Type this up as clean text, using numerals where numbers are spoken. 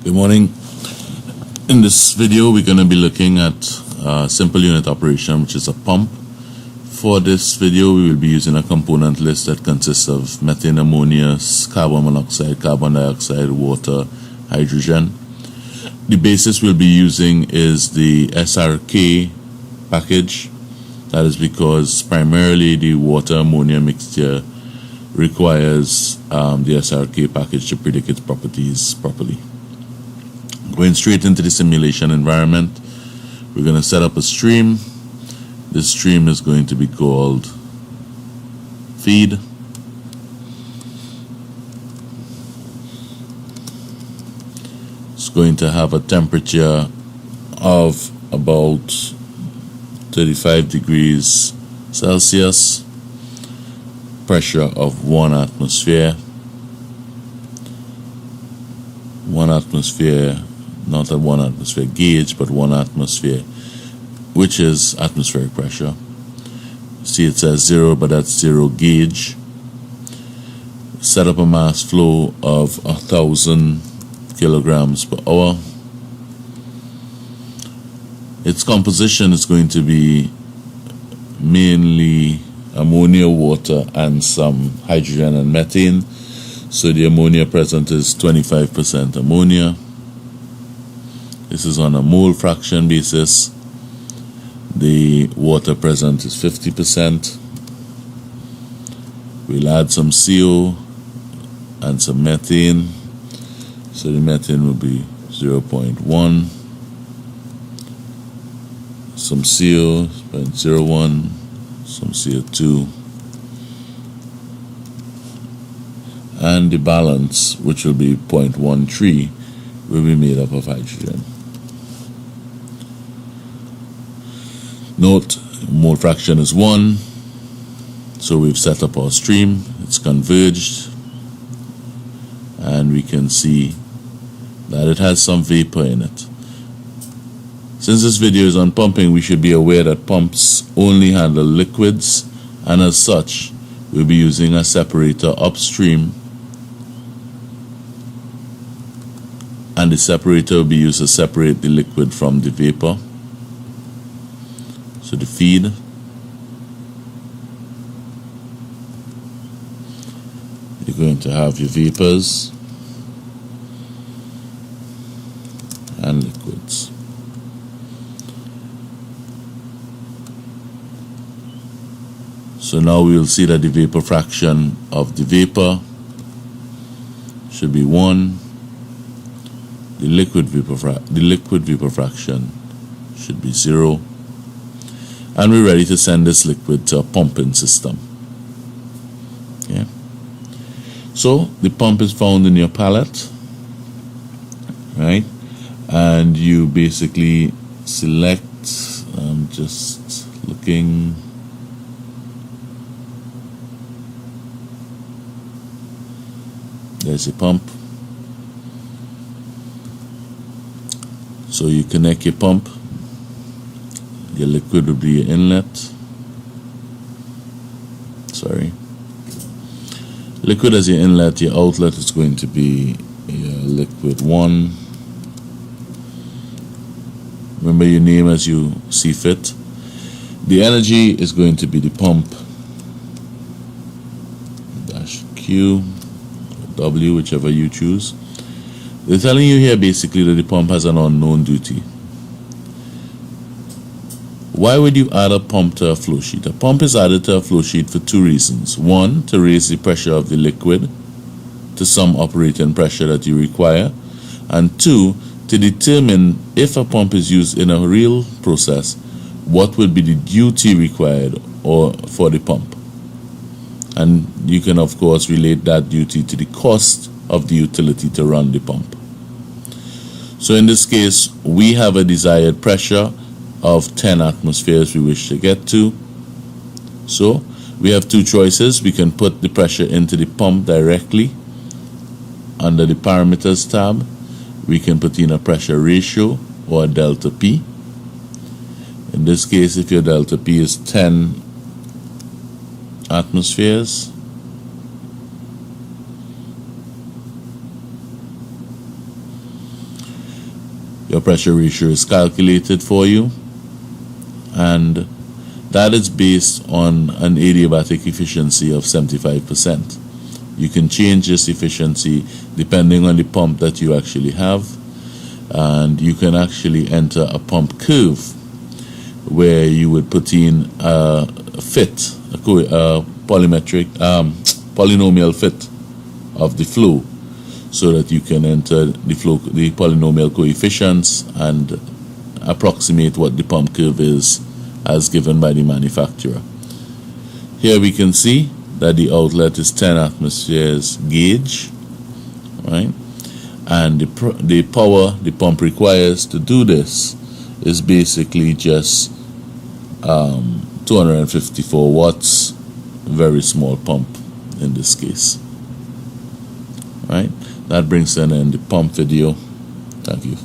Good morning. In this video we're going to be looking at simple unit operation, which is a pump. For this video we will be using a component list that consists of methane, ammonia, carbon monoxide, carbon dioxide, water, hydrogen. The basis we'll be using is the SRK package. That is because primarily the water ammonia mixture requires the SRK package to predict its properties properly. Going straight into the simulation environment, we're going to set up a stream. This stream is going to be called feed. It's going to have a temperature of about 35 degrees Celsius, pressure of 1 atmosphere. 1 atmosphere, not a 1 atmosphere gauge, but 1 atmosphere, which is atmospheric pressure. See, it says 0, but that's 0 gauge. Set up a mass flow of 1,000 kilograms per hour. Its composition is going to be mainly ammonia, water, and some hydrogen and methane. So the ammonia present is 25% ammonia. This is on a mole fraction basis. The water present is 50%. We'll add some CO and some methane. So the methane will be 0.1. Some CO, 0.01. Some CO2. And the balance, which will be 0.13, will be made up of hydrogen. Note, mole fraction is 1, so we've set up our stream. It's converged, and we can see that it has some vapor in it. Since this video is on pumping, we should be aware that pumps only handle liquids, and as such, we'll be using a separator upstream, and the separator will be used to separate the liquid from the vapor. So the feed, you're going to have your vapors and liquids. So now we will see that the vapor fraction of the vapor should be 1. The liquid vapor fraction should be 0. And we're ready to send this liquid to a pumping system. Okay. So the pump is found in your palette, right? And you basically select, I'm just looking. There's a pump. So you connect your pump. Your liquid will be your inlet. Sorry. Liquid as your inlet, your outlet is going to be your liquid 1. Remember your name as you see fit. The energy is going to be the pump dash Q, W, whichever you choose. They're telling you here basically that the pump has an unknown duty. Why would you add a pump to a flow sheet? A pump is added to a flow sheet for 2 reasons. 1, to raise the pressure of the liquid to some operating pressure that you require. And 2, to determine if a pump is used in a real process, what would be the duty required for the pump. And you can of course relate that duty to the cost of the utility to run the pump. So in this case, we have a desired pressure of 10 atmospheres we wish to get to. So we have 2 choices. We can put the pressure into the pump directly under the parameters tab. We can put in a pressure ratio or a delta P. In this case, if your delta P is 10 atmospheres, your pressure ratio is calculated for you, and that is based on an adiabatic efficiency of 75%. You can change this efficiency depending on the pump that you actually have, and you can actually enter a pump curve where you would put in a polynomial fit of the flow, so that you can enter the polynomial coefficients and approximate what the pump curve is as given by the manufacturer. Here we can see that the outlet is 10 atmospheres gauge, right? And the power the pump requires to do this is basically just 254 watts, very small pump in this case, right? That brings an end the pump video. Thank you.